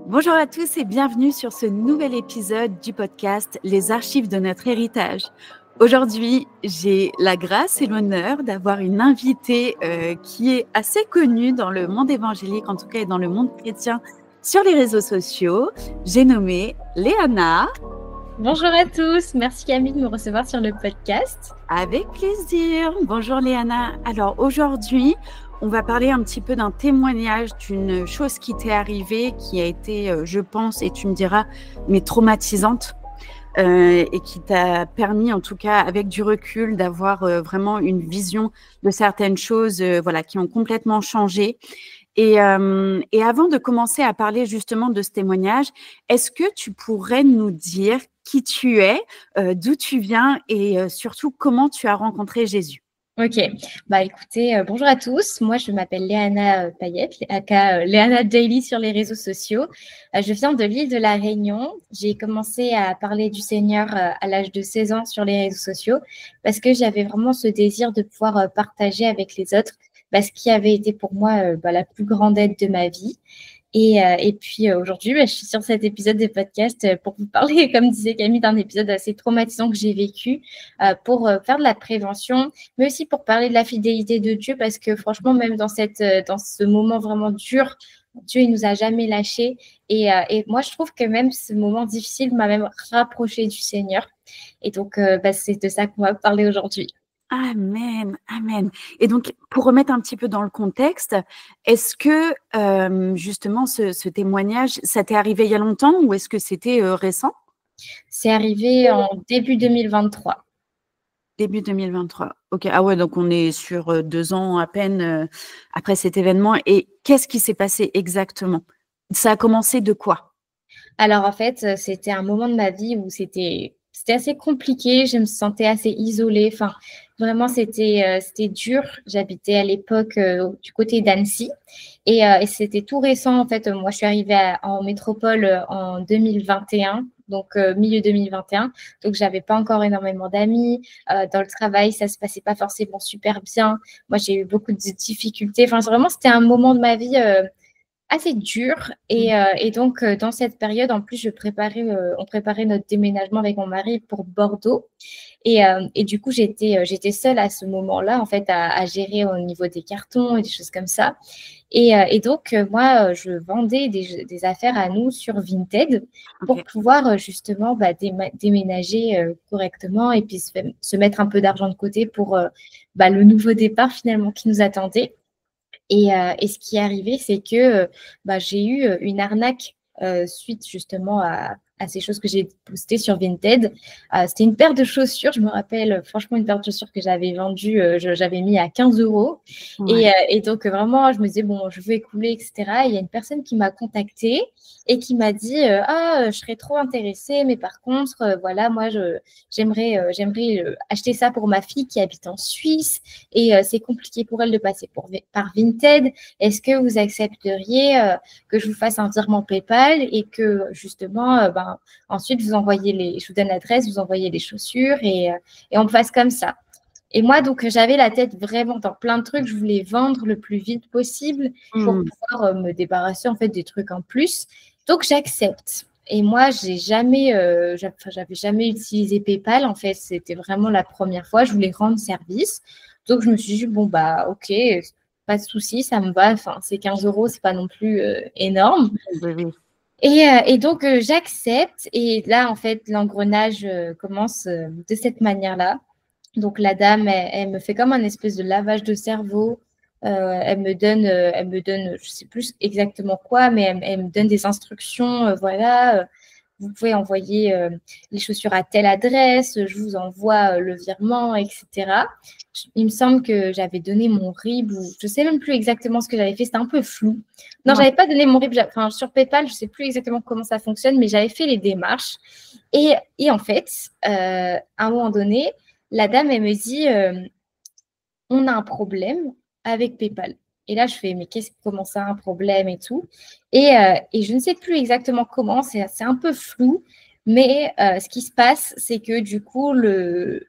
Bonjour à tous et bienvenue sur ce nouvel épisode du podcast Les archives de notre héritage. Aujourd'hui, j'ai la grâce et l'honneur d'avoir une invitée qui est assez connue dans le monde évangélique, en tout cas et dans le monde chrétien sur les réseaux sociaux. J'ai nommé Léana. Bonjour à tous, merci Camille de me recevoir sur le podcast. Avec plaisir. Bonjour Léana. Alors aujourd'hui, on va parler un petit peu d'un témoignage, d'une chose qui t'est arrivée, qui a été, je pense, et tu me diras, mais traumatisante, et qui t'a permis, en tout cas, avec du recul, d'avoir vraiment une vision de certaines choses, voilà, qui ont complètement changé. Et avant de commencer à parler justement de ce témoignage, est-ce que tu pourrais nous dire qui tu es, d'où tu viens et surtout comment tu as rencontré Jésus? Ok, écoutez, bonjour à tous. Moi, je m'appelle Léana Payette, aka Léana Daily sur les réseaux sociaux. Je viens de l'île de la Réunion. J'ai commencé à parler du Seigneur à l'âge de 16 ans sur les réseaux sociaux parce que j'avais vraiment ce désir de pouvoir partager avec les autres ce qui avait été pour moi la plus grande aide de ma vie. Et puis aujourd'hui, je suis sur cet épisode de podcast pour vous parler, comme disait Camille, d'un épisode assez traumatisant que j'ai vécu pour faire de la prévention, mais aussi pour parler de la fidélité de Dieu, parce que franchement, même dans ce moment vraiment dur, Dieu, il nous a jamais lâchés. Et moi, je trouve que même ce moment difficile m'a même rapproché du Seigneur. Et donc, c'est de ça qu'on va parler aujourd'hui. Amen, amen. Et donc, pour remettre un petit peu dans le contexte, est-ce que justement ce témoignage, ça t'est arrivé il y a longtemps ou est-ce que c'était récent? C'est arrivé en début 2023. Début 2023. Ok. Ah ouais, donc on est sur 2 ans à peine après cet événement. Et qu'est-ce qui s'est passé exactement? Ça a commencé de quoi? Alors, en fait, c'était un moment de ma vie où c'était assez compliqué. Je me sentais assez isolée. Enfin, vraiment, c'était dur. J'habitais à l'époque du côté d'Annecy. Et c'était tout récent, en fait. Moi, je suis arrivée en métropole en 2021, donc milieu 2021. Donc, j'avais pas encore énormément d'amis. Dans le travail, ça se passait pas forcément super bien. Moi, j'ai eu beaucoup de difficultés. Enfin, vraiment, c'était un moment de ma vie assez dur. Et donc, dans cette période, en plus, on préparait notre déménagement avec mon mari pour Bordeaux. Et du coup, j'étais seule à ce moment-là, en fait, à gérer au niveau des cartons et des choses comme ça. Et donc, moi, je vendais des affaires à nous sur Vinted pour Ok. pouvoir justement déménager correctement et puis se mettre un peu d'argent de côté pour le nouveau départ finalement qui nous attendait. Et ce qui est arrivé, c'est que j'ai eu une arnaque suite justement à ces choses que j'ai postées sur Vinted. C'était une paire de chaussures, je me rappelle, franchement, une paire de chaussures que j'avais vendue, j'avais mis à 15 euros. Ouais. Et donc, vraiment, je me disais, bon, je veux écouler, etc. Et il y a une personne qui m'a contactée et qui m'a dit, je serais trop intéressée, mais par contre, voilà, moi, j'aimerais acheter ça pour ma fille qui habite en Suisse et c'est compliqué pour elle de passer par Vinted. Est-ce que vous accepteriez que je vous fasse un virement PayPal et que justement, ensuite, je vous donne l'adresse, vous envoyez les chaussures et on fasse comme ça. Et moi, donc, j'avais la tête vraiment dans plein de trucs. Je voulais vendre le plus vite possible pour pouvoir me débarrasser en fait des trucs en plus. Donc, j'accepte. Et moi, j'avais jamais utilisé PayPal. En fait, c'était vraiment la première fois. Je voulais rendre service. Donc, je me suis dit, bon, ok, pas de souci, ça me va. Enfin, c'est 15 euros, c'est pas non plus énorme. Oui, oui. Et donc, j'accepte. Et là, en fait, l'engrenage commence de cette manière-là. Donc, la dame, elle me fait comme un espèce de lavage de cerveau. Elle me donne, je sais plus exactement quoi, mais elle me donne des instructions. Voilà, vous pouvez envoyer les chaussures à telle adresse, je vous envoie le virement, etc. Il me semble que j'avais donné mon RIB, ou je ne sais même plus exactement ce que j'avais fait, c'était un peu flou. Non, je Ouais. n'avais pas donné mon RIB, enfin, sur PayPal, je ne sais plus exactement comment ça fonctionne, mais j'avais fait les démarches. Et en fait, à un moment donné, la dame, elle me dit, on a un problème avec PayPal. Et là, je fais, mais comment ça, un problème et tout. Et je ne sais plus exactement comment, c'est un peu flou, mais ce qui se passe, c'est que du coup, le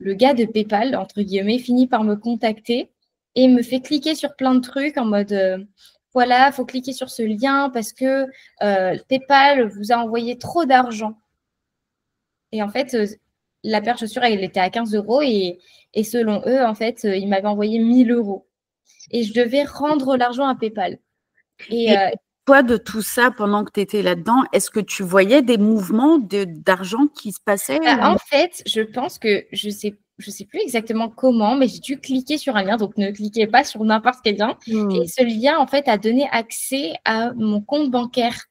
gars de PayPal, entre guillemets, finit par me contacter et me fait cliquer sur plein de trucs en mode, voilà, il faut cliquer sur ce lien parce que PayPal vous a envoyé trop d'argent. Et en fait, la paire de chaussures, elle était à 15 euros et selon eux, en fait, ils m'avaient envoyé 1000 euros. Et je devais rendre l'argent à PayPal. Et toi, de tout ça, pendant que tu étais là-dedans, est-ce que tu voyais des mouvements d'argent qui se passaient? En fait, je pense que je sais plus exactement comment, mais j'ai dû cliquer sur un lien. Donc, ne cliquez pas sur n'importe quel lien. Et ce lien, en fait, a donné accès à mon compte bancaire.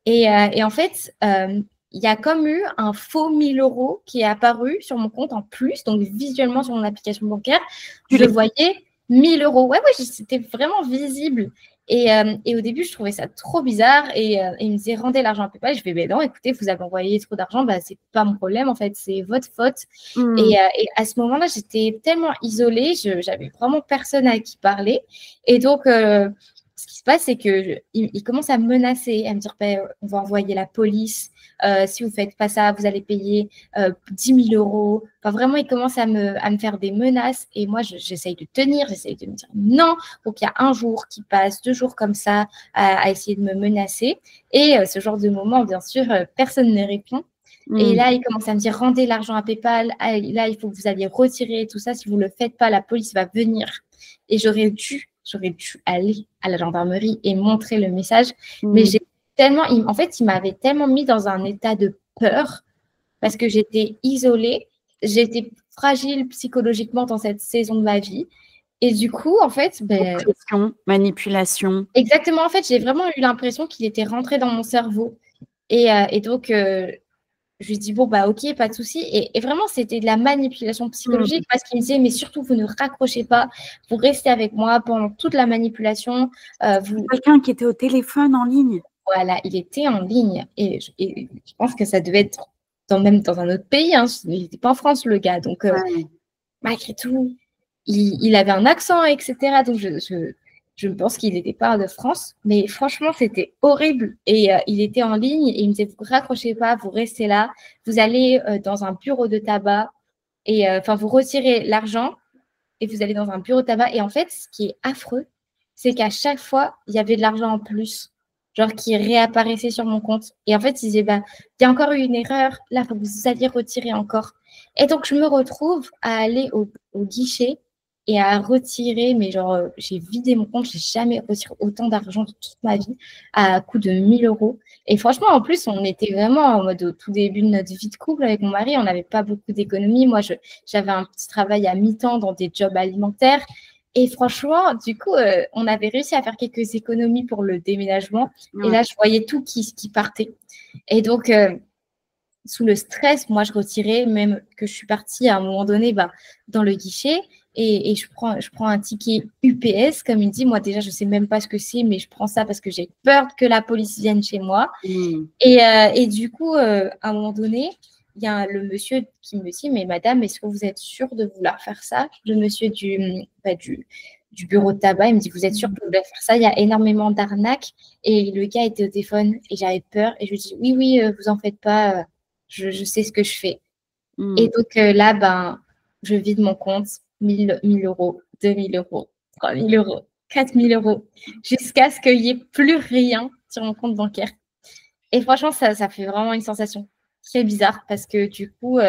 Et en fait, il y a comme eu un faux 1000 euros qui est apparu sur mon compte en plus. Donc, visuellement, sur mon application bancaire, je voyais 1000 euros. Ouais, c'était vraiment visible. Et au début, je trouvais ça trop bizarre. Et il me disait, rendez l'argent à PayPal. Je fais, ben non, écoutez, vous avez envoyé trop d'argent. Bah, c'est pas mon problème, en fait. C'est votre faute. Et à ce moment-là, j'étais tellement isolée. J'avais vraiment personne à qui parler. Et donc, ce qui se passe, c'est qu'il commence à me menacer, à me dire, ben, on va envoyer la police. Si vous ne faites pas ça, vous allez payer 10 000 euros. Enfin, vraiment, il commence à me faire des menaces. Et moi, j'essaye de tenir, j'essaye de me dire non. Donc, il y a un jour qui passe, 2 jours comme ça, à essayer de me menacer. Et ce genre de moment, bien sûr, personne ne répond. Et là, il commence à me dire, rendez l'argent à PayPal. Ah, là, il faut que vous alliez retirer tout ça. Si vous ne le faites pas, la police va venir. Et j'aurais dû aller à la gendarmerie et montrer le message. Mais j'ai tellement, en fait, il m'avait tellement mis dans un état de peur parce que j'étais isolée, j'étais fragile psychologiquement dans cette saison de ma vie. Et du coup, en fait, oppression, manipulation. Exactement. En fait, j'ai vraiment eu l'impression qu'il était rentré dans mon cerveau. Et donc, je lui dis, bon, bah, ok, pas de souci. Et vraiment, c'était de la manipulation psychologique parce qu'il me disait, mais surtout, vous ne raccrochez pas, vous restez avec moi pendant toute la manipulation. Quelqu'un qui était au téléphone en ligne. Voilà, il était en ligne. Et je pense que ça devait être même dans un autre pays. Hein. Il n'était pas en France, le gars. Donc, malgré tout, il avait un accent, etc. Donc, je pense qu'il n'était pas de France, mais franchement, c'était horrible. Et il était en ligne et il me disait, vous ne raccrochez pas, vous restez là, vous allez dans un bureau de tabac et vous retirez l'argent et vous allez dans un bureau de tabac. Et en fait, ce qui est affreux, c'est qu'à chaque fois, il y avait de l'argent en plus, genre qui réapparaissait sur mon compte. Et en fait, il disait, bah, il y a encore eu une erreur, là, il faut que vous alliez retirer encore. Et donc, je me retrouve à aller au guichet et à retirer, mais genre, j'ai vidé mon compte, j'ai jamais retiré autant d'argent de toute ma vie à coût de 1000 euros. Et franchement, en plus, on était vraiment en mode au tout début de notre vie de couple avec mon mari, on n'avait pas beaucoup d'économies. Moi, j'avais un petit travail à mi-temps dans des jobs alimentaires. Et franchement, du coup, on avait réussi à faire quelques économies pour le déménagement. Et là, je voyais tout qui partait. Et donc, sous le stress, moi, je retirais, même que je suis partie à un moment donné dans le guichet et je prends un ticket UPS, comme il dit. Moi, déjà, je ne sais même pas ce que c'est, mais je prends ça parce que j'ai peur que la police vienne chez moi. Et du coup, à un moment donné, il y a le monsieur qui me dit, mais madame, est-ce que vous êtes sûre de vouloir faire ça? Le monsieur du bureau de tabac, il me dit, vous êtes sûre que vous voulez faire ça? Il y a énormément d'arnaques. Et le gars était au téléphone et j'avais peur. Et je lui dis, oui, vous en faites pas. Je sais ce que je fais. Et donc là, je vide mon compte, 1000 euros, 2000 euros, 3000 euros, 4000 euros, jusqu'à ce qu'il n'y ait plus rien sur mon compte bancaire. Et franchement, ça fait vraiment une sensation très bizarre parce que du coup,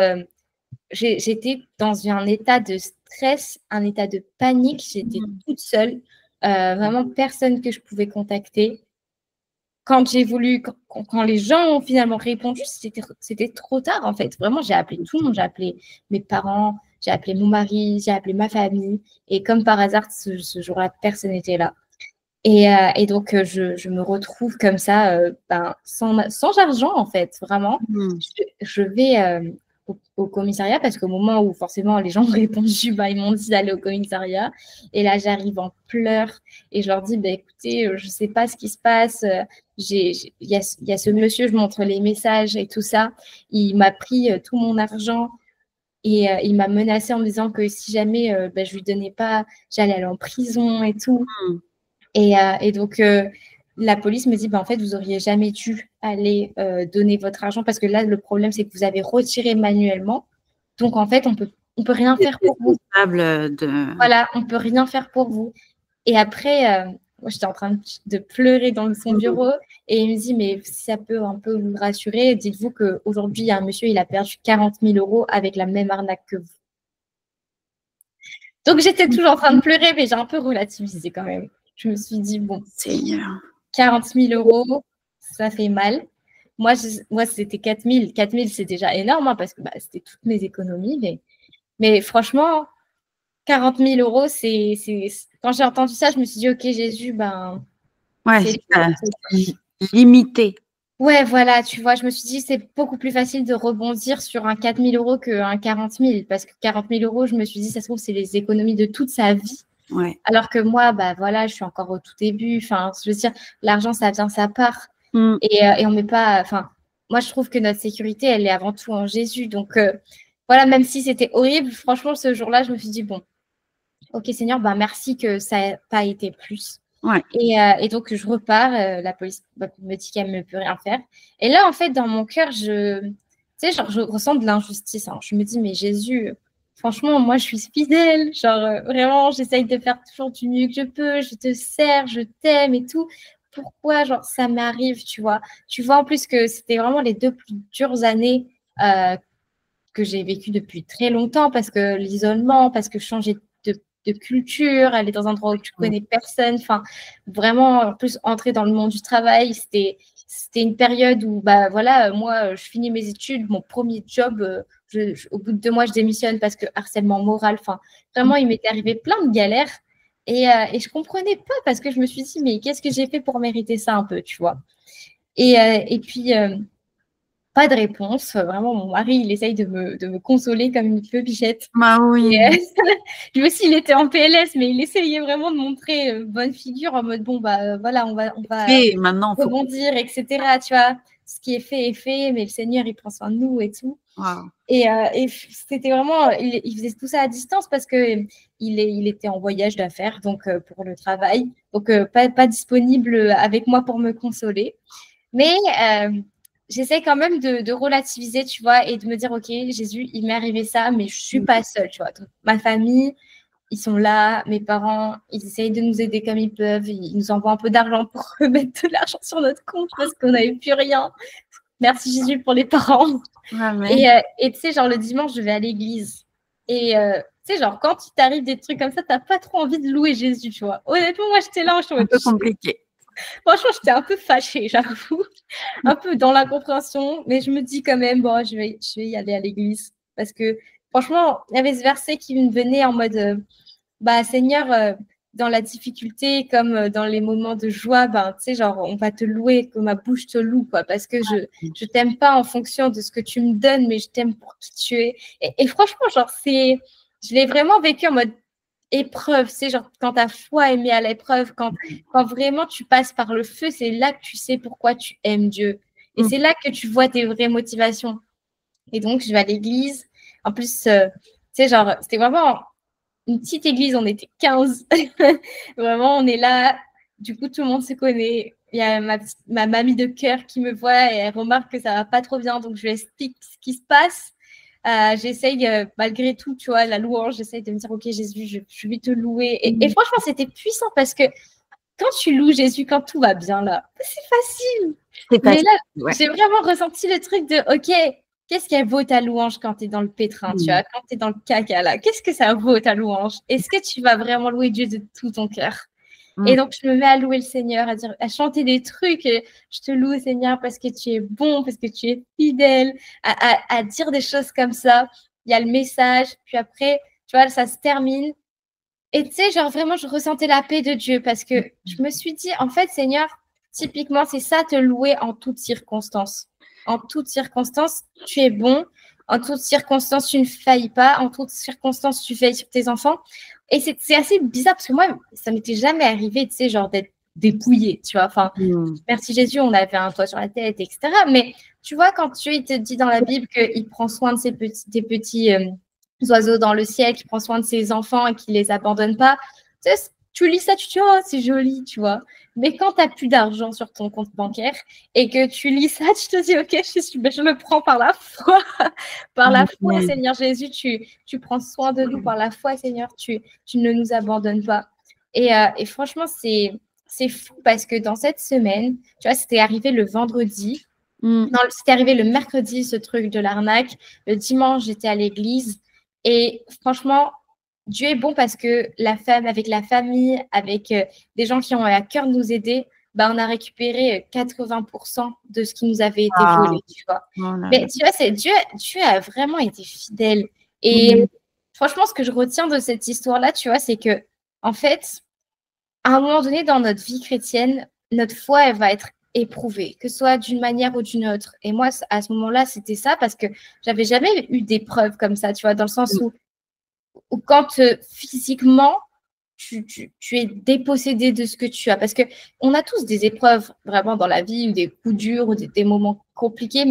j'étais dans un état de stress, un état de panique. J'étais toute seule, vraiment personne que je pouvais contacter. Quand j'ai voulu, quand les gens ont finalement répondu, c'était trop tard en fait. Vraiment, j'ai appelé tout le monde. J'ai appelé mes parents, j'ai appelé mon mari, j'ai appelé ma famille. Et comme par hasard, ce jour-là, personne n'était là. Et donc, je me retrouve comme ça, sans argent en fait, vraiment. Je vais au commissariat parce qu'au moment où forcément les gens ont répondu, ils m'ont dit d'aller au commissariat. Et là, j'arrive en pleurs et je leur dis, écoutez, je ne sais pas ce qui se passe. Il y a ce monsieur, je montre les messages et tout ça. Il m'a pris tout mon argent et il m'a menacé en me disant que si jamais je ne lui donnais pas, j'allais aller en prison et tout. Et donc, la police me dit, en fait, vous n'auriez jamais dû aller donner votre argent parce que là, le problème, c'est que vous avez retiré manuellement. Donc, en fait, on peut rien faire pour vous. Voilà, on ne peut rien faire pour vous. Et après, moi, j'étais en train de pleurer dans son bureau et il me dit, mais si ça peut un peu vous rassurer, dites-vous qu'aujourd'hui, il y a un monsieur, il a perdu 40 000 euros avec la même arnaque que vous. Donc, j'étais toujours en train de pleurer, mais j'ai un peu relativisé quand même. Je me suis dit, bon, Seigneur. 40 000 euros, ça fait mal. Moi, c'était 4 000. 4 000, c'est déjà énorme hein, parce que c'était toutes mes économies. Mais franchement, 40 000 euros, quand j'ai entendu ça, je me suis dit, OK, Jésus, c'est limité. Ouais, voilà, tu vois, je me suis dit, c'est beaucoup plus facile de rebondir sur un 4 000 euros qu'un 40 000. Parce que 40 000 euros, je me suis dit, ça se trouve, c'est les économies de toute sa vie. Ouais. Alors que moi, voilà, je suis encore au tout début. Enfin, je veux dire, l'argent, ça vient sa part. Et on met pas. Enfin, moi, je trouve que notre sécurité, elle est avant tout en Jésus. Donc, voilà, même si c'était horrible, franchement, ce jour-là, je me suis dit, bon, OK, Seigneur, merci que ça n'a pas été plus. Ouais. Et donc, je repars. La police me dit qu'elle ne peut rien faire. Et là, en fait, dans mon cœur, je ressens de l'injustice. Hein. Je me dis, mais Jésus, franchement, moi, je suis fidèle. Vraiment, j'essaye de faire toujours du mieux que je peux. Je te sers, je t'aime et tout. Pourquoi, ça m'arrive, tu vois? Tu vois, en plus, que c'était vraiment les 2 plus dures années que j'ai vécues depuis très longtemps parce que l'isolement, parce que changer de culture, aller dans un endroit où tu connais personne, enfin, vraiment, en plus, entrer dans le monde du travail, c'était une période où, voilà, moi, je finis mes études, mon premier job, au bout de 2 mois, je démissionne parce que harcèlement moral, enfin, vraiment, il m'était arrivé plein de galères et je comprenais pas parce que je me suis dit, mais qu'est-ce que j'ai fait pour mériter ça un peu, tu vois? Et puis, pas de réponse. Vraiment, mon mari, il essaye de me consoler comme une petite bichette. Oui. Lui aussi, il était en PLS, mais il essayait vraiment de montrer bonne figure en mode, bon, voilà, on va maintenant, rebondir, etc. Tu vois, ce qui est fait, mais le Seigneur, il prend soin de nous et tout. Wow. Et c'était vraiment, il faisait tout ça à distance parce qu'il était en voyage d'affaires, donc pour le travail. Donc, pas disponible avec moi pour me consoler. Mais j'essaie quand même de relativiser, tu vois, et de me dire, OK, Jésus, il m'est arrivé ça, mais je ne suis pas seule, tu vois. Donc, ma famille, ils sont là, mes parents, ils essayent de nous aider comme ils peuvent, ils nous envoient un peu d'argent pour remettre de l'argent sur notre compte parce qu'on n'avait plus rien. Merci Jésus pour les parents. Amen. Et tu sais, le dimanche, je vais à l'église. Et tu sais, quand il t'arrive des trucs comme ça, tu n'as pas trop envie de louer Jésus, tu vois. Honnêtement, moi, j'étais là, un peu compliqué. Franchement, j'étais un peu fâchée, j'avoue. Un peu dans l'incompréhension. Mais je me dis quand même, bon, je vais y aller à l'église. Parce que franchement, il y avait ce verset qui me venait en mode, Seigneur, dans la difficulté comme dans les moments de joie, tu sais, on va te louer, que ma bouche te loue, quoi. Parce que je t'aime pas en fonction de ce que tu me donnes, mais je t'aime pour qui tu es. Et franchement, je l'ai vraiment vécu en mode épreuve, c'est quand ta foi est mise à l'épreuve, quand vraiment tu passes par le feu, c'est là que tu sais pourquoi tu aimes Dieu. Et c'est là que tu vois tes vraies motivations. Et donc, je vais à l'église. En plus, tu sais, c'était vraiment une petite église, on était 15. Vraiment, on est là. Du coup, tout le monde se connaît. Il y a ma mamie de cœur qui me voit et elle remarque que ça va pas trop bien. Donc, je lui explique ce qui se passe. J'essaye, malgré tout, tu vois, la louange, j'essaye de me dire, OK, Jésus, je vais te louer. Et franchement, c'était puissant parce que quand tu loues Jésus, quand tout va bien, là, c'est facile. Mais là, j'ai vraiment ressenti le truc de, OK, qu'est-ce qu'elle vaut ta louange quand tu es dans le pétrin, tu vois, quand tu es dans le caca, là, qu'est-ce que ça vaut ta louange? Est-ce que tu vas vraiment louer Dieu de tout ton cœur? Et donc, je me mets à louer le Seigneur, à chanter des trucs. Je te loue, Seigneur, parce que tu es bon, parce que tu es fidèle, à dire des choses comme ça. Il y a le message, puis après, tu vois, ça se termine. Et tu sais, vraiment, je ressentais la paix de Dieu parce que je me suis dit, en fait, Seigneur, typiquement, c'est ça, te louer en toutes circonstances. En toutes circonstances, tu es bon. En toutes circonstances, tu ne faillis pas. En toutes circonstances, tu veilles sur tes enfants. Et c'est assez bizarre parce que moi, ça m'était jamais arrivé, tu sais, d'être dépouillée, tu vois. Enfin, merci Jésus, on avait un toit sur la tête, etc. Mais tu vois, quand Dieu il te dit dans la Bible qu'il prend soin de des petits oiseaux dans le ciel, qu'il prend soin de ses enfants et qu'il les abandonne pas, tu sais, tu lis ça, tu te dis, oh, c'est joli, tu vois. Mais quand tu n'as plus d'argent sur ton compte bancaire et que tu lis ça, tu te dis, OK, je le prends par la foi. Par la foi, Seigneur Jésus, tu prends soin de nous. Par la foi, Seigneur, tu ne nous abandonnes pas. Et franchement, c'est c'est fou parce que dans cette semaine, tu vois, c'était arrivé le vendredi. Non, c'était arrivé le mercredi, ce truc de l'arnaque. Le dimanche, j'étais à l'église. Et franchement, Dieu est bon parce que avec la famille, avec des gens qui ont à cœur de nous aider, bah, on a récupéré 80% de ce qui nous avait été volé, tu vois. Mais tu vois, Dieu a vraiment été fidèle. Et franchement, ce que je retiens de cette histoire-là, tu vois, c'est que, en fait, à un moment donné dans notre vie chrétienne, notre foi, elle va être éprouvée, que ce soit d'une manière ou d'une autre. Et moi, à ce moment-là, c'était ça parce que j'avais jamais eu d'épreuves comme ça, tu vois, dans le sens où quand physiquement, tu es dépossédé de ce que tu as. Parce que on a tous des épreuves vraiment dans la vie, ou des coups durs, ou des moments compliqués,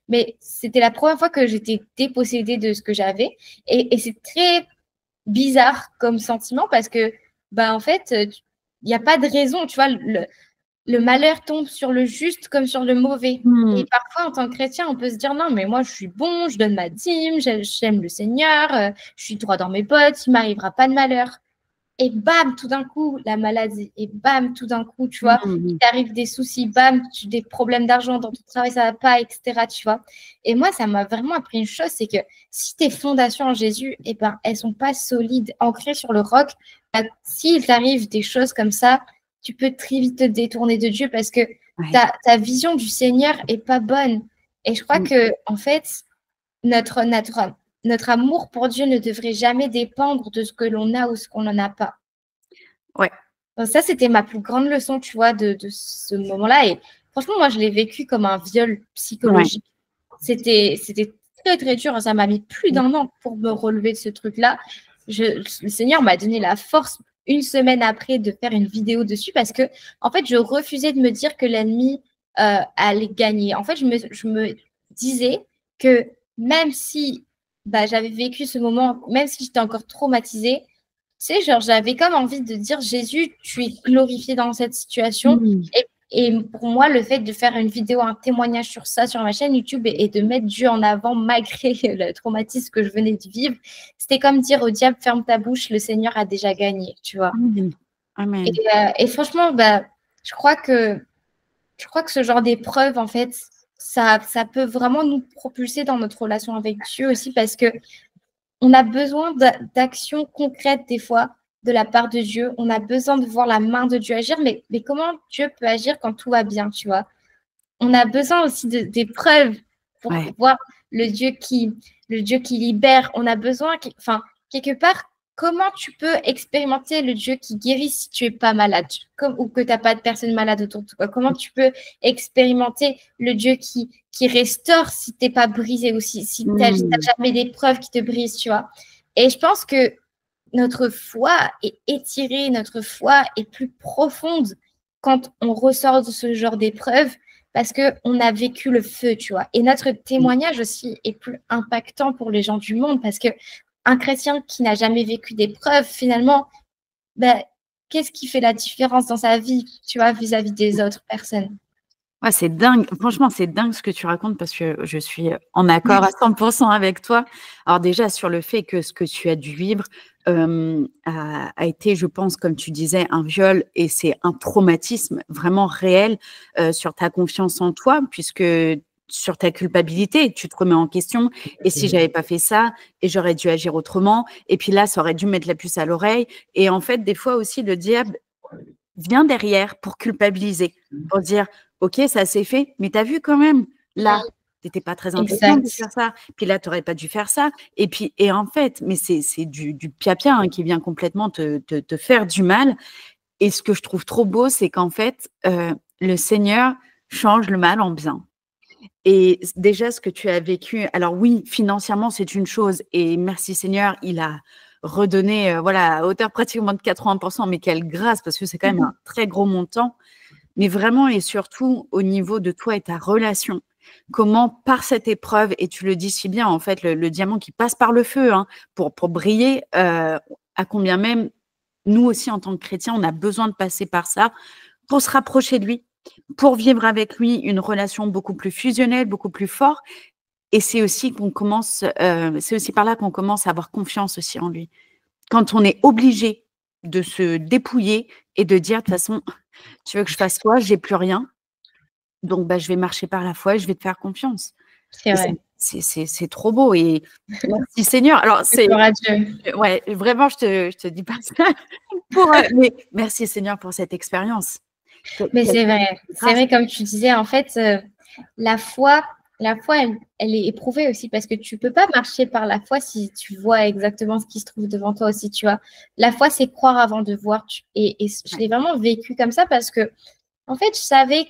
mais c'était la première fois que j'étais dépossédée de ce que j'avais. Et c'est très bizarre comme sentiment parce que, bah, en fait, il n'y a pas de raison, tu vois, le malheur tombe sur le juste comme sur le mauvais. Et parfois, en tant que chrétien, on peut se dire, non, mais moi, je suis bon, je donne ma dîme, j'aime le Seigneur, je suis droit dans mes bottes, il ne m'arrivera pas de malheur. Et bam, tout d'un coup, la maladie. Et bam, tout d'un coup, tu vois, il t'arrive des soucis, bam, des problèmes d'argent dans ton travail, ça ne va pas, etc., tu vois. Et moi, ça m'a vraiment appris une chose, c'est que si tes fondations en Jésus, eh ben, elles ne sont pas solides, ancrées sur le roc, bah, s'il t'arrive des choses comme ça, tu peux très vite te détourner de Dieu parce que ta vision du Seigneur n'est pas bonne. Et je crois que, en fait, notre amour pour Dieu ne devrait jamais dépendre de ce que l'on a ou ce qu'on n'en a pas. Ouais. Donc ça, c'était ma plus grande leçon, tu vois, de ce moment-là. Et franchement, moi, je l'ai vécu comme un viol psychologique. C'était très, très dur. Ça m'a mis plus d'1 an pour me relever de ce truc-là. Le Seigneur m'a donné la force une semaine après de faire une vidéo dessus parce que, en fait, je refusais de me dire que l'ennemi allait gagner. En fait, je me disais que même si j'avais vécu ce moment, même si j'étais encore traumatisée, tu sais, genre, j'avais comme envie de dire, Jésus, tu es glorifié dans cette situation. Et pour moi, le fait de faire une vidéo, un témoignage sur ça, sur ma chaîne YouTube et de mettre Dieu en avant malgré le traumatisme que je venais de vivre, c'était comme dire au diable, ferme ta bouche, le Seigneur a déjà gagné, tu vois. Amen. Et franchement, je crois que ce genre d'épreuve, en fait, ça peut vraiment nous propulser dans notre relation avec Dieu aussi parce que on a besoin d'actions concrètes des fois de la part de Dieu. On a besoin de voir la main de Dieu agir, mais comment Dieu peut agir quand tout va bien, tu vois? On a besoin aussi d'épreuves pour voir le Dieu qui libère. On a besoin, quelque part, comment tu peux expérimenter le Dieu qui guérit si tu n'es pas malade ou que tu n'as pas de personne malade autour de toi? Comment tu peux expérimenter le Dieu qui restaure si tu n'es pas brisé ou si tu n'as jamais d'épreuves qui te brisent, tu vois? Et je pense que notre foi est étirée, notre foi est plus profonde quand on ressort de ce genre d'épreuves parce qu'on a vécu le feu, tu vois. Et notre témoignage aussi est plus impactant pour les gens du monde parce que un chrétien qui n'a jamais vécu d'épreuve, finalement, qu'est-ce qui fait la différence dans sa vie, tu vois, vis-à-vis des autres personnes? Ouais, c'est dingue. Franchement, c'est dingue ce que tu racontes parce que je suis en accord à 100% avec toi. Alors déjà, sur le fait que ce que tu as dû vivre a été, je pense, comme tu disais, un viol et c'est un traumatisme vraiment réel sur ta confiance en toi puisque sur ta culpabilité, tu te remets en question. Et si j'avais pas fait ça, et j'aurais dû agir autrement, et puis là, ça aurait dû mettre la puce à l'oreille. Et en fait, des fois aussi, le diable vient derrière pour culpabiliser, pour dire, OK, ça s'est fait, mais tu as vu quand même, là, tu n'étais pas très intelligente de faire ça, puis là, tu n'aurais pas dû faire ça. Et en fait, mais c'est du pia-pia hein, qui vient complètement te faire du mal. Et ce que je trouve trop beau, c'est qu'en fait, le Seigneur change le mal en bien. Et déjà, ce que tu as vécu, alors oui, financièrement, c'est une chose. Et merci Seigneur, il a redonné, à hauteur pratiquement de 80%, mais quelle grâce, parce que c'est quand même un très gros montant. Mais vraiment, et surtout, au niveau de toi et ta relation, comment, par cette épreuve, et tu le dis si bien, en fait, le diamant qui passe par le feu hein, pour briller, à combien même, nous aussi, en tant que chrétiens, on a besoin de passer par ça pour se rapprocher de lui, pour vivre avec lui une relation beaucoup plus fusionnelle, beaucoup plus forte. Et c'est aussi c'est aussi par là qu'on commence à avoir confiance aussi en lui. Quand on est obligé de se dépouiller et de dire, de toute façon, tu veux que je fasse quoi? J'ai plus rien. Donc, bah, je vais marcher par la foi et je vais te faire confiance. C'est Et vrai. c'est trop beau et merci Seigneur. Alors, Gloire à Dieu. ouais, vraiment, je te dis pas ça mais merci Seigneur pour cette expérience. Mais c'est vrai, comme tu disais, en fait, la foi, elle est éprouvée aussi parce que tu peux pas marcher par la foi si tu vois exactement ce qui se trouve devant toi aussi, tu vois. La foi, c'est croire avant de voir. Et je l'ai vraiment vécu comme ça parce que, en fait, je savais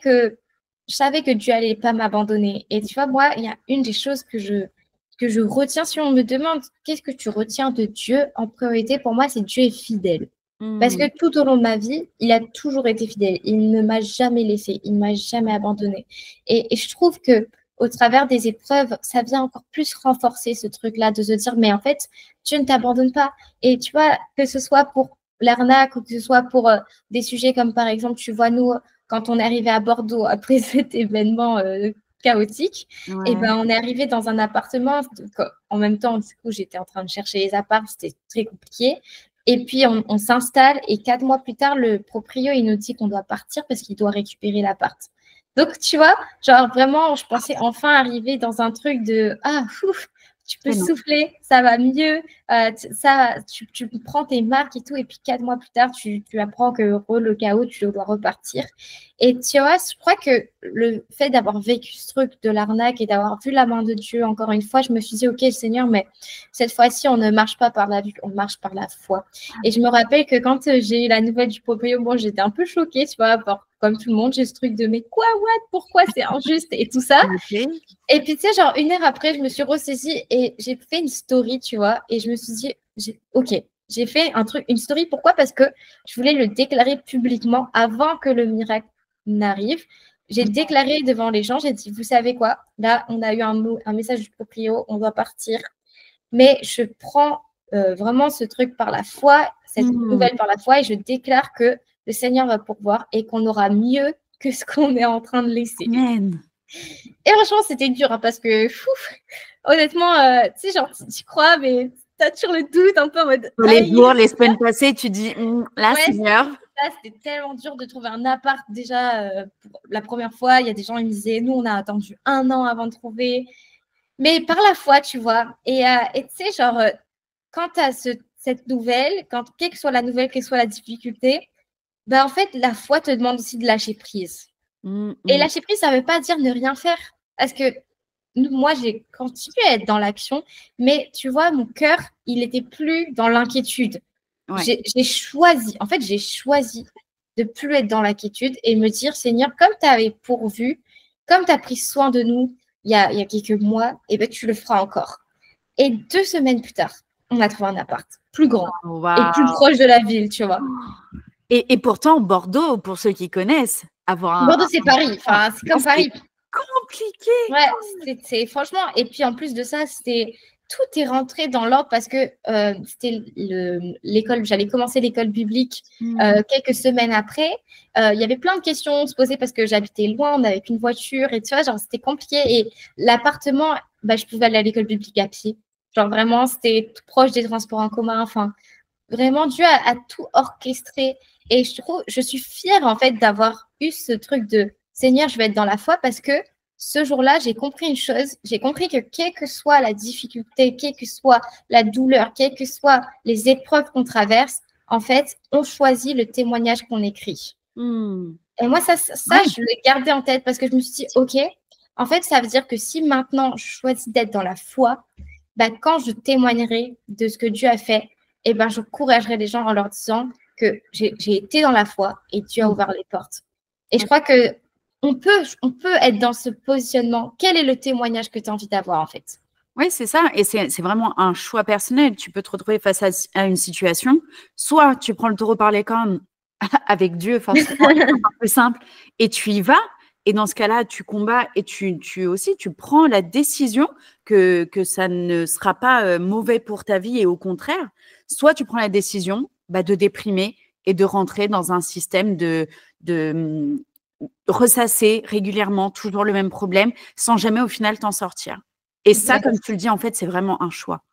que Dieu allait pas m'abandonner. Et tu vois, moi, il y a une des choses que je retiens, si on me demande qu'est-ce que tu retiens de Dieu en priorité, pour moi, c'est Dieu est fidèle. Parce que tout au long de ma vie, il a toujours été fidèle. Il ne m'a jamais laissé, il ne m'a jamais abandonné. Et je trouve que au travers des épreuves, ça vient encore plus renforcer ce truc-là de se dire, mais en fait, Dieu ne t'abandonne pas. Et tu vois, que ce soit pour l'arnaque ou que ce soit pour des sujets comme par exemple, tu vois, nous, quand on est arrivé à Bordeaux après cet événement chaotique, et ben on est arrivé dans un appartement. En même temps, du coup, j'étais en train de chercher les apparts, c'était très compliqué. Et puis, on s'installe et 4 mois plus tard, le proprio, il nous dit qu'on doit partir parce qu'il doit récupérer l'appart. Donc, tu vois, genre vraiment, je pensais enfin arriver dans un truc de « Ah, ouf, tu peux souffler, ça va mieux, tu prends tes marques et tout. » Et puis, 4 mois plus tard, tu apprends que le chaos, tu dois repartir. Et tu vois, je crois que le fait d'avoir vécu ce truc de l'arnaque et d'avoir vu la main de Dieu, encore une fois, je me suis dit, OK, Seigneur, mais cette fois-ci, on ne marche pas par la vue, on marche par la foi. Et je me rappelle que quand j'ai eu la nouvelle du proprio, bon, j'étais un peu choquée, tu vois, comme tout le monde, j'ai ce truc de, mais quoi, what, pourquoi c'est injuste et tout ça. Et puis, tu sais, genre, 1 heure après, je me suis ressaisie et j'ai fait une story, tu vois, et je me suis dit, OK, j'ai fait une story. Pourquoi? Parce que je voulais le déclarer publiquement avant que le miracle n'arrive. J'ai déclaré devant les gens, j'ai dit, vous savez quoi? Là, on a eu un message du proprio, on doit partir. Mais je prends vraiment ce truc par la foi, cette nouvelle par la foi, et je déclare que le Seigneur va pourvoir et qu'on aura mieux que ce qu'on est en train de laisser. Amen. Et franchement, c'était dur hein, parce que, honnêtement, tu sais, genre, tu crois, mais tu as toujours le doute un peu en mode. Les jours, les semaines passées, tu dis, là, ouais, Seigneur. C'était tellement dur de trouver un appart déjà pour la première fois. Il y a des gens qui me disaient, nous, on a attendu 1 an avant de trouver. Mais par la foi, tu vois. Et tu sais, genre, quand tu as cette nouvelle, quelle que soit la nouvelle, quelle que soit la difficulté, ben, en fait, la foi te demande aussi de lâcher prise. Et lâcher prise, ça ne veut pas dire ne rien faire. Parce que moi, j'ai continué à être dans l'action, mais tu vois, mon cœur, il n'était plus dans l'inquiétude. Ouais. J'ai choisi de plus être dans l'inquiétude et me dire, Seigneur, comme tu avais pourvu, comme tu as pris soin de nous il y a quelques mois, et ben, tu le feras encore. Et 2 semaines plus tard, on a trouvé un appart plus grand et plus proche de la ville, tu vois. Et pourtant, Bordeaux, pour ceux qui connaissent, Bordeaux, c'est Paris. Enfin, c'est comme Paris. Compliqué. Ouais, franchement. Et puis, en plus de ça, tout est rentré dans l'ordre parce que c'était l'école. J'allais commencer l'école biblique quelques semaines après. Il y avait plein de questions à se poser parce que j'habitais loin, on n'avait qu'une voiture et tu vois, genre, c'était compliqué. Et l'appartement, je pouvais aller à l'école biblique à pied. Genre, vraiment, c'était tout proche des transports en commun. Enfin, vraiment, Dieu a tout orchestré. Et je suis fière, en fait, d'avoir eu ce truc de Seigneur, je vais être dans la foi parce que ce jour-là, j'ai compris une chose. J'ai compris que quelle que soit la difficulté, quelle que soit la douleur, quelles que soient les épreuves qu'on traverse, en fait, on choisit le témoignage qu'on écrit. Et moi, ça je l'ai gardé en tête parce que je me suis dit, OK, en fait, ça veut dire que si maintenant je choisis d'être dans la foi, quand je témoignerai de ce que Dieu a fait, je encouragerai les gens en leur disant que j'ai été dans la foi et Dieu a ouvert les portes. Et je crois que on peut être dans ce positionnement. Quel est le témoignage que tu as envie d'avoir, en fait? Oui, c'est ça. Et c'est vraiment un choix personnel. Tu peux te retrouver face à une situation. Soit tu prends le taureau par les cornes avec Dieu, forcément, c'est un peu plus simple, et tu y vas. Et dans ce cas-là, tu combats et tu prends la décision que ça ne sera pas mauvais pour ta vie et au contraire. Soit tu prends la décision de déprimer et de rentrer dans un système de ressasser régulièrement toujours le même problème sans jamais au final t'en sortir. Et ça, comme tu le dis, en fait, c'est vraiment un choix.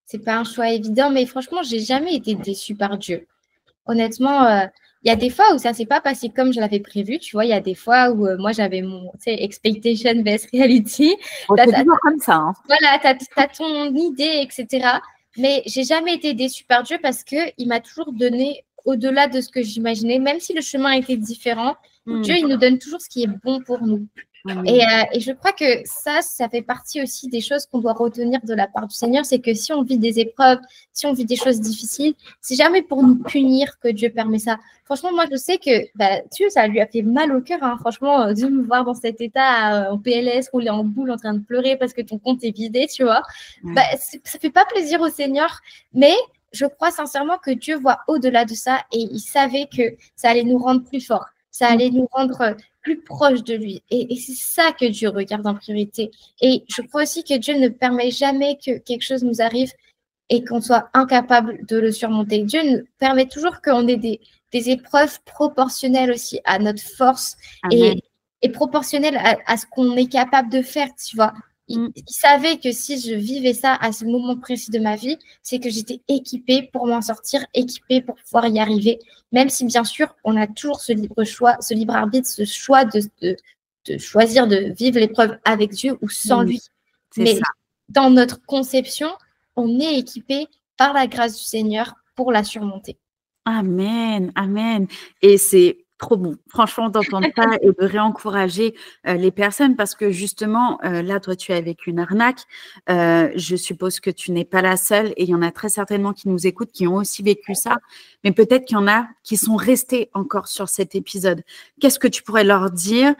C'est pas un choix évident, mais franchement, j'ai jamais été déçue par Dieu. honnêtement, il y a des fois où ça ne s'est pas passé comme je l'avais prévu. Tu vois, il y a des fois où moi, j'avais mon expectation based reality. C'est toujours comme ça. Hein. Voilà, tu as ton idée, etc. Mais j'ai jamais été déçue par Dieu parce qu'il m'a toujours donné au-delà de ce que j'imaginais, même si le chemin était différent. Dieu, il nous donne toujours ce qui est bon pour nous. Et je crois que ça fait partie aussi des choses qu'on doit retenir de la part du Seigneur, c'est que si on vit des épreuves, si on vit des choses difficiles, c'est jamais pour nous punir que Dieu permet ça. Franchement, moi, je sais que Dieu, ça lui a fait mal au cœur. Hein. Franchement, de me voir dans cet état en PLS, rouler en boule, en train de pleurer parce que ton compte est vidé, tu vois. Ça fait pas plaisir au Seigneur, mais je crois sincèrement que Dieu voit au-delà de ça et il savait que ça allait nous rendre plus forts. Ça allait nous rendre plus proches de lui. Et c'est ça que Dieu regarde en priorité. Et je crois aussi que Dieu ne permet jamais que quelque chose nous arrive et qu'on soit incapable de le surmonter. Dieu nous permet toujours qu'on ait des épreuves proportionnelles aussi à notre force et proportionnelles à ce qu'on est capable de faire, tu vois. Il savait que si je vivais ça à ce moment précis de ma vie, c'est que j'étais équipée pour m'en sortir, équipée pour pouvoir y arriver. Même si, bien sûr, on a toujours ce libre choix, ce libre arbitre, ce choix de choisir de vivre l'épreuve avec Dieu ou sans lui. Mais dans notre conception, on est équipé par la grâce du Seigneur pour la surmonter. Amen, amen. Et c'est trop bon, franchement, d'entendre ça et de réencourager les personnes parce que justement, là, toi, tu es avec une arnaque. Je suppose que tu n'es pas la seule et il y en a très certainement qui nous écoutent, qui ont aussi vécu ça. Mais peut-être qu'il y en a qui sont restés encore sur cet épisode. Qu'est-ce que tu pourrais leur dire?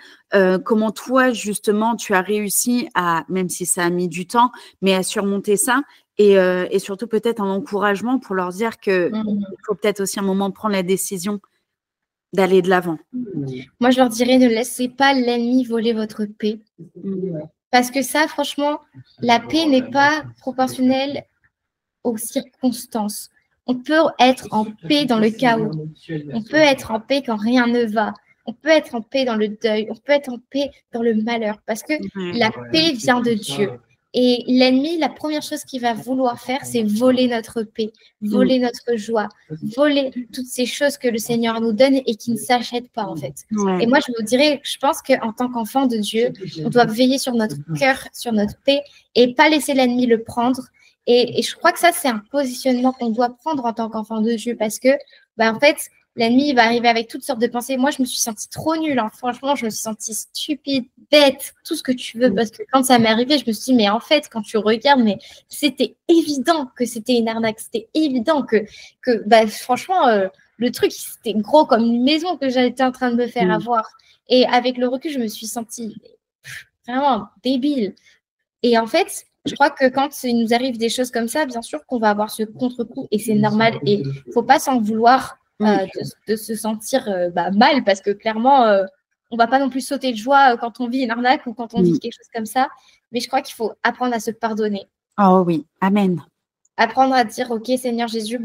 Comment toi, justement, tu as réussi à, même si ça a mis du temps, mais à surmonter ça? Et surtout peut-être un encouragement pour leur dire qu'il faut peut-être aussi un moment prendre la décision d'aller de l'avant. Moi, je leur dirais, ne laissez pas l'ennemi voler votre paix. Parce que ça, franchement, la paix n'est pas proportionnelle aux circonstances. On peut être en paix dans le chaos. On peut être en paix quand rien ne va. On peut être en paix dans le deuil. On peut être en paix dans le malheur. Parce que la paix vient de Dieu. Et l'ennemi, la première chose qu'il va vouloir faire, c'est voler notre paix, voler notre joie, voler toutes ces choses que le Seigneur nous donne et qui ne s'achètent pas, en fait. Et moi, je vous dirais, je pense qu'en tant qu'enfant de Dieu, on doit veiller sur notre cœur, sur notre paix et pas laisser l'ennemi le prendre. Et je crois que ça, c'est un positionnement qu'on doit prendre en tant qu'enfant de Dieu parce que, en fait, l'ennemi va arriver avec toutes sortes de pensées. Moi, je me suis sentie trop nulle. Hein. Franchement, je me suis sentie stupide, bête, tout ce que tu veux. Parce que quand ça m'est arrivé, je me suis dit, mais en fait, quand tu regardes, mais c'était évident que c'était une arnaque. C'était évident que franchement, le truc, c'était gros comme une maison que j'étais en train de me faire avoir. Et avec le recul, je me suis sentie vraiment débile. Et en fait, je crois que quand il nous arrive des choses comme ça, bien sûr qu'on va avoir ce contre-coup et c'est normal. Et il ne faut pas s'en vouloir. De se sentir mal parce que clairement, on ne va pas non plus sauter de joie quand on vit une arnaque ou quand on vit quelque chose comme ça. Mais je crois qu'il faut apprendre à se pardonner. Oh oui, amen. Apprendre à dire, OK, Seigneur Jésus,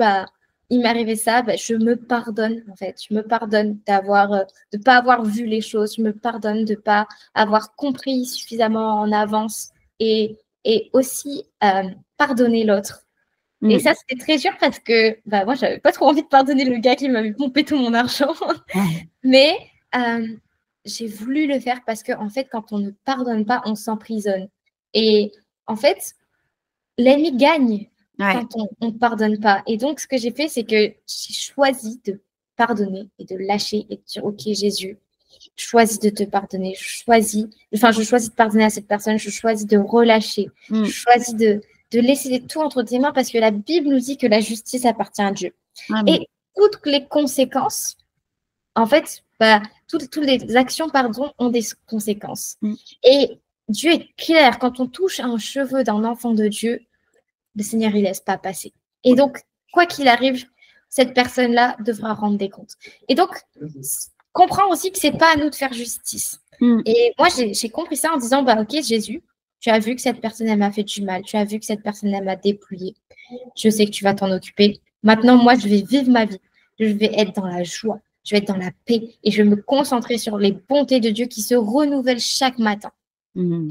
il m'est arrivé ça, je me pardonne en fait. Je me pardonne de ne pas avoir vu les choses. Je me pardonne de ne pas avoir compris suffisamment en avance et aussi pardonner l'autre. Et ça, c'était très dur parce que moi, j'avais pas trop envie de pardonner le gars qui m'avait pompé tout mon argent. Mais j'ai voulu le faire parce qu'en fait, quand on ne pardonne pas, on s'emprisonne. Et en fait, l'ennemi gagne quand on ne pardonne pas. Et donc, ce que j'ai fait, c'est que j'ai choisi de pardonner et de lâcher et de dire, OK, Jésus, je choisis de te pardonner. Je choisis de pardonner à cette personne. Je choisis de relâcher. Je choisis de laisser tout entre tes mains parce que la Bible nous dit que la justice appartient à Dieu. Et toutes les conséquences, en fait, toutes les actions, ont des conséquences. Et Dieu est clair, quand on touche un cheveu d'un enfant de Dieu, le Seigneur, il ne laisse pas passer. Et donc, quoi qu'il arrive, cette personne-là devra rendre des comptes. Et donc, comprends aussi que ce n'est pas à nous de faire justice. Et moi, j'ai compris ça en disant, OK, Jésus, tu as vu que cette personne, elle m'a fait du mal. Tu as vu que cette personne, elle m'a dépouillée. Je sais que tu vas t'en occuper. Maintenant, moi, je vais vivre ma vie. Je vais être dans la joie. Je vais être dans la paix. Et je vais me concentrer sur les bontés de Dieu qui se renouvellent chaque matin.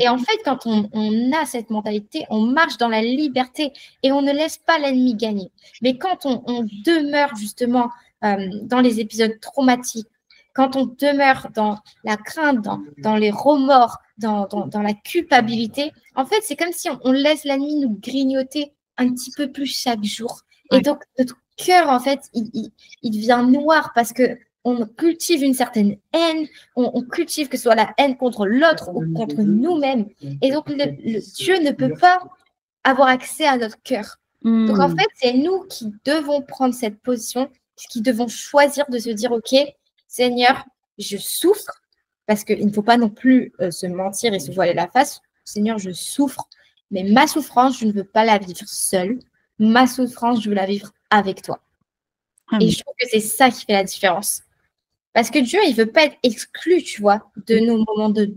Et en fait, quand on a cette mentalité, on marche dans la liberté et on ne laisse pas l'ennemi gagner. Mais quand on demeure justement dans les épisodes traumatiques, quand on demeure dans la crainte, dans les remords, dans la culpabilité, en fait, c'est comme si on laisse la nuit nous grignoter un petit peu plus chaque jour. Et donc, notre cœur, en fait, il devient noir parce que on cultive une certaine haine, on cultive que ce soit la haine contre l'autre ou contre nous-mêmes. Et donc, Dieu ne peut pas avoir accès à notre cœur. Donc, en fait, c'est nous qui devons prendre cette position, qui devons choisir de se dire, OK, Seigneur, je souffre, parce qu'il ne faut pas non plus se mentir et se voiler la face. Seigneur, je souffre, mais ma souffrance, je ne veux pas la vivre seule. Ma souffrance, je veux la vivre avec toi. Et je trouve que c'est ça qui fait la différence. Parce que Dieu, il ne veut pas être exclu, tu vois, de nos moments de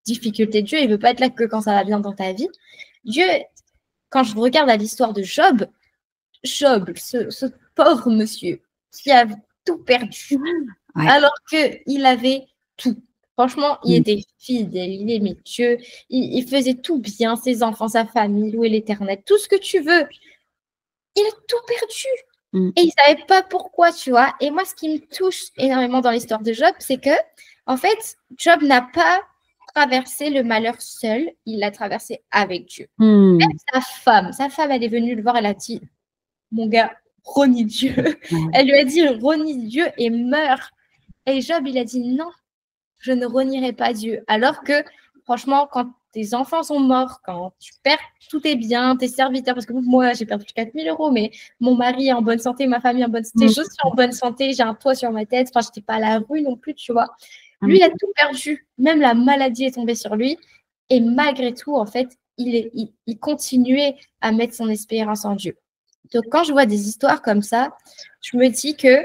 difficulté. Dieu, il ne veut pas être là que quand ça va bien dans ta vie. Dieu, quand je regarde à l'histoire de Job, ce pauvre monsieur qui a tout perdu, alors qu'il avait tout. Franchement, il était fidèle, il aimait Dieu, il faisait tout bien, ses enfants, sa famille, louer l'Éternel, tout ce que tu veux. Il a tout perdu. Et il ne savait pas pourquoi, tu vois. Et moi, ce qui me touche énormément dans l'histoire de Job, c'est que, en fait, Job n'a pas traversé le malheur seul, il l'a traversé avec Dieu. Même sa femme, elle est venue le voir, elle a dit, mon gars, renie Dieu. Elle lui a dit, renie Dieu et meurs. Et Job, il a dit, non, je ne renierai pas Dieu. Alors que, franchement, quand tes enfants sont morts, quand tu perds tous tes biens, tes serviteurs, parce que moi, j'ai perdu 4 000 €, mais mon mari est en bonne santé, ma famille est en bonne santé, je suis en bonne santé, j'ai un toit sur ma tête, enfin, je n'étais pas à la rue non plus, tu vois. Lui, il a tout perdu, même la maladie est tombée sur lui, et malgré tout, en fait, il continuait à mettre son espérance en Dieu. Donc, quand je vois des histoires comme ça, je me dis que,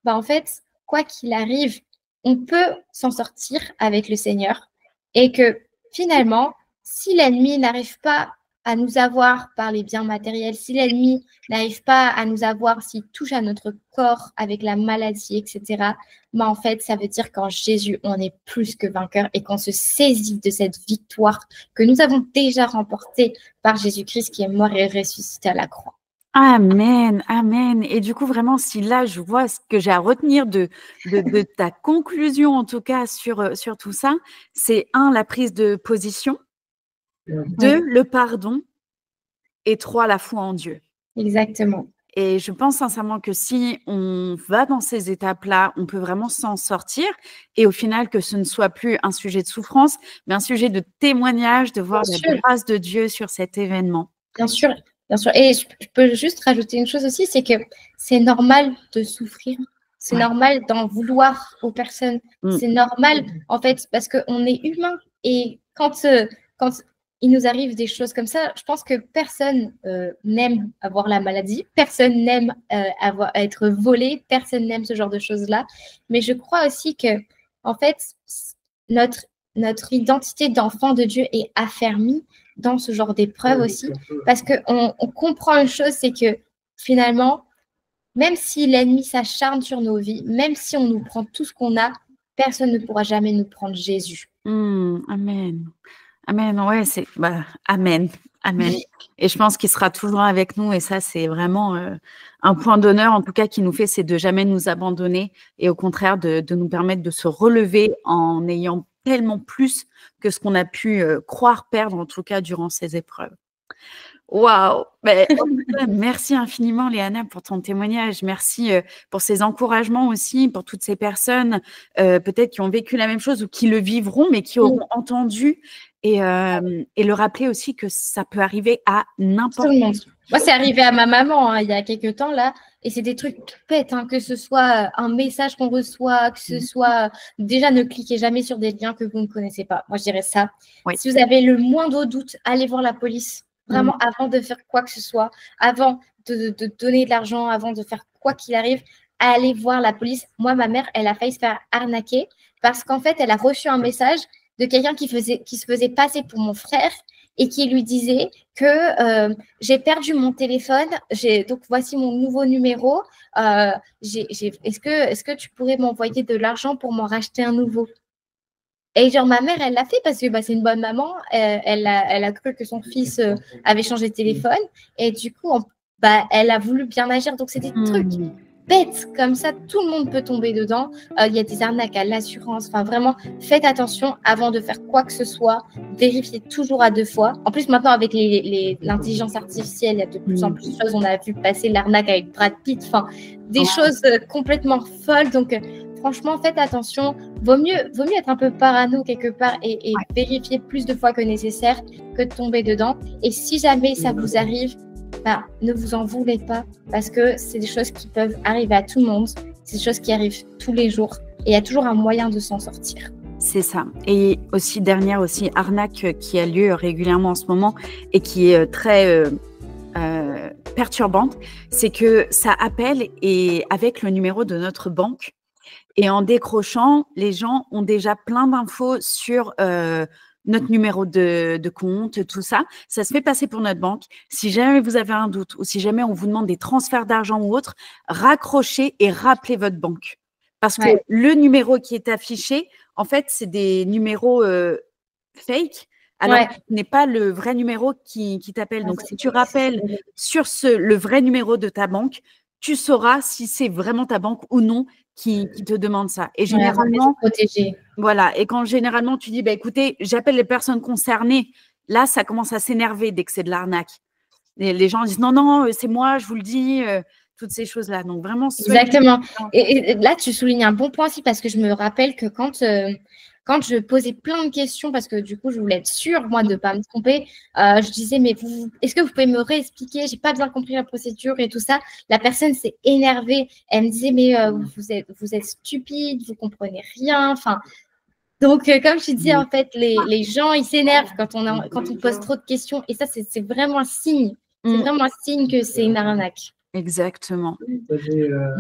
en fait, quoi qu'il arrive, on peut s'en sortir avec le Seigneur et que finalement, si l'ennemi n'arrive pas à nous avoir par les biens matériels, si l'ennemi n'arrive pas à nous avoir, s'il touche à notre corps avec la maladie, etc., en fait, ça veut dire qu'en Jésus, on est plus que vainqueur et qu'on se saisit de cette victoire que nous avons déjà remportée par Jésus-Christ qui est mort et ressuscité à la croix. Amen, amen. Et du coup, vraiment, si là, je vois ce que j'ai à retenir de ta conclusion, en tout cas, sur tout ça, c'est 1, la prise de position, 2, le pardon, et 3, la foi en Dieu. Exactement. Et je pense sincèrement que si on va dans ces étapes-là, on peut vraiment s'en sortir et au final que ce ne soit plus un sujet de souffrance, mais un sujet de témoignage, de voir la grâce de Dieu sur cet événement. Bien sûr. Bien sûr. Et je peux juste rajouter une chose aussi, c'est que c'est normal de souffrir. C'est normal d'en vouloir aux personnes. C'est normal, en fait, parce qu'on est humain. Et quand il nous arrive des choses comme ça, je pense que personne n'aime avoir la maladie, personne n'aime être volé, personne n'aime ce genre de choses-là. Mais je crois aussi que, en fait, notre identité d'enfant de Dieu est affermie dans ce genre d'épreuve aussi, parce qu'on comprend une chose, c'est que finalement, même si l'ennemi s'acharne sur nos vies, même si on nous prend tout ce qu'on a, personne ne pourra jamais nous prendre Jésus. Amen. Amen, ouais, amen, amen. Et je pense qu'il sera toujours avec nous et ça, c'est vraiment un point d'honneur, en tout cas, qui nous fait, c'est de jamais nous abandonner et au contraire de nous permettre de se relever en ayant tellement plus que ce qu'on a pu croire perdre, en tout cas, durant ces épreuves. Waouh! Merci infiniment, Léana, pour ton témoignage. Merci pour ces encouragements aussi, pour toutes ces personnes peut-être qui ont vécu la même chose ou qui le vivront, mais qui auront entendu et le rappeler aussi que ça peut arriver à n'importe qui. Moi, c'est arrivé à ma maman il y a quelques temps, là, et c'est des trucs tout bêtes, que ce soit un message qu'on reçoit, que ce soit… Déjà, ne cliquez jamais sur des liens que vous ne connaissez pas. Moi, je dirais ça. Oui. Si vous avez le moindre doute, allez voir la police. Vraiment, avant de faire quoi que ce soit, avant de donner de l'argent, avant de faire quoi qu'il arrive, allez voir la police. Moi, ma mère, elle a failli se faire arnaquer parce qu'en fait, elle a reçu un message de quelqu'un qui se faisait passer pour mon frère et qui lui disait que j'ai perdu mon téléphone, donc voici mon nouveau numéro. Est-ce que tu pourrais m'envoyer de l'argent pour m'en racheter un nouveau? Et genre, ma mère, elle l'a fait parce que c'est une bonne maman. Elle a cru que son fils avait changé de téléphone. Et du coup, elle a voulu bien agir. Donc, c'est des trucs bêtes comme ça, tout le monde peut tomber dedans. Il y a des arnaques à l'assurance. Enfin, vraiment, faites attention avant de faire quoi que ce soit. Vérifiez toujours à 2 fois. En plus, maintenant, avec l'intelligence artificielle, il y a de plus en plus de choses. On a vu passer l'arnaque avec Brad Pitt. Enfin, des choses complètement folles. Donc, franchement, faites attention. Vaut mieux être un peu parano quelque part et vérifier plus de fois que nécessaire que de tomber dedans. Et si jamais ça vous arrive, ne vous en voulez pas, parce que c'est des choses qui peuvent arriver à tout le monde. C'est des choses qui arrivent tous les jours. Et il y a toujours un moyen de s'en sortir. C'est ça. Et aussi, dernière arnaque qui a lieu régulièrement en ce moment et qui est très perturbante, c'est que ça appelle et avec le numéro de notre banque. Et en décrochant, les gens ont déjà plein d'infos sur notre numéro de compte, tout ça. Ça se fait passer pour notre banque. Si jamais vous avez un doute ou si jamais on vous demande des transferts d'argent ou autre, raccrochez et rappelez votre banque. Parce que le numéro qui est affiché, en fait, c'est des numéros fake. Alors, ce n'est pas le vrai numéro qui t'appelle. Donc, si tu rappelles sur le vrai numéro de ta banque, tu sauras si c'est vraiment ta banque ou non qui te demande ça. Et généralement, voilà. Et quand généralement tu dis, écoutez, j'appelle les personnes concernées, là, ça commence à s'énerver dès que c'est de l'arnaque. Les gens disent, non, c'est moi, je vous le dis, toutes ces choses-là. Donc, vraiment, exactement. Et là, tu soulignes un bon point aussi parce que je me rappelle que quand je posais plein de questions, parce que du coup, je voulais être sûre, moi, de ne pas me tromper, je disais, mais est-ce que vous pouvez me réexpliquer? Je n'ai pas bien compris la procédure et tout ça. La personne s'est énervée. Elle me disait, mais vous êtes stupide, vous ne comprenez rien. Enfin, donc, comme je dis, en fait, les gens, ils s'énervent quand on pose trop de questions. Et ça, c'est vraiment un signe. C'est vraiment un signe que c'est une arnaque. Exactement.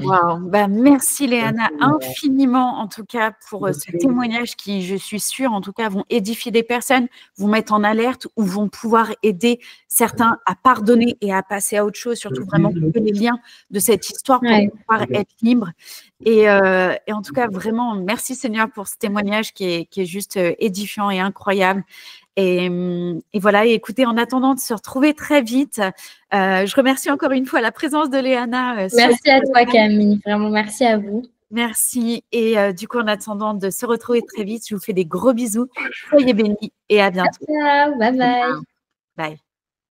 Wow. Merci Léana infiniment en tout cas pour ce témoignage qui, je suis sûre, en tout cas, vont édifier des personnes, vous mettre en alerte ou vont pouvoir aider certains à pardonner et à passer à autre chose, surtout vraiment couper les liens de cette histoire pour pouvoir être libre. Et en tout cas, vraiment, merci Seigneur pour ce témoignage qui est juste édifiant et incroyable. Et voilà, et écoutez, en attendant de se retrouver très vite, je remercie encore une fois la présence de Léana. Merci à toi Camille, vraiment merci à vous. Merci. Et du coup, en attendant de se retrouver très vite, je vous fais des gros bisous. Soyez bénis et à bientôt. Ciao, bye bye. Bye.